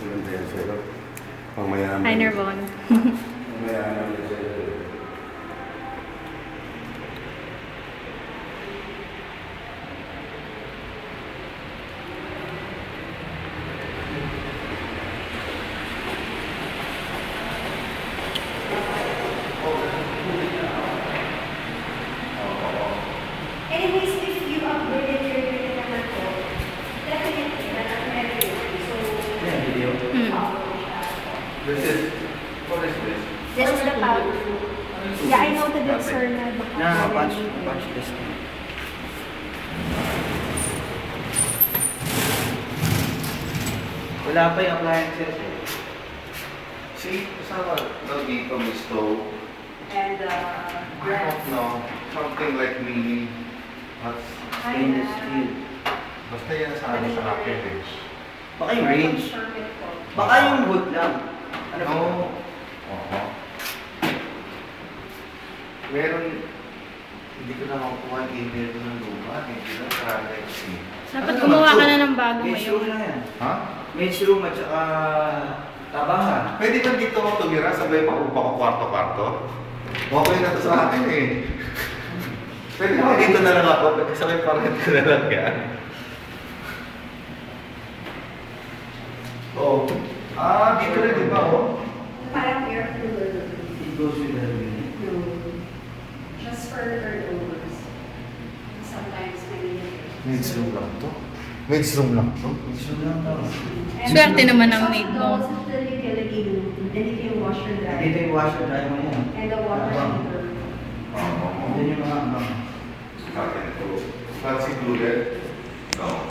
Maganda yan sa'yo. Mamaya Hi, Nervon. Mamaya namin sa'yo. Anyways, if you uploaded your unit naman po, definitely, meron yun. So, Yeah, video. This is, what is this? this is the powder. Yeah, I noted it, sir, na baka Na-punch meron. this. Wala pa yung appliances eh. See, kasama daw dito may stove. And, I don't know, something like mini. That's, Stainless steel. basta yan sa ano sa akin eh. Baka yung range. Baka yung wood lang. Ano ba? No. Oo. Meron, hindi ko na makukuha ang email ko ng luma. Hindi na karagay kasi. Dapat gumawa ka na ng bago Men's room ngayon. na yan. Ha? Men's room at saka tabahan. Pwede ba dito ako tumira? Sabay pa ko kwarto-kwarto? Okay na to sa akin eh. Pwede ba dito na lang ako? Sabay pa rin ko na lang yan. Oh. Ah, dito rin di ba oh? Parang air cooler. It goes with the unit. Just for turnovers. Sometimes I need it. Men's room lang to? Men's room lang to? Men's room lang to. Swerte naman ang maid mo. Those of the utility room, then if you wash your dryer. Dito yung washer dry mo yan. And the water heater. Oo. Dito yung mga Akin to. That's included? No.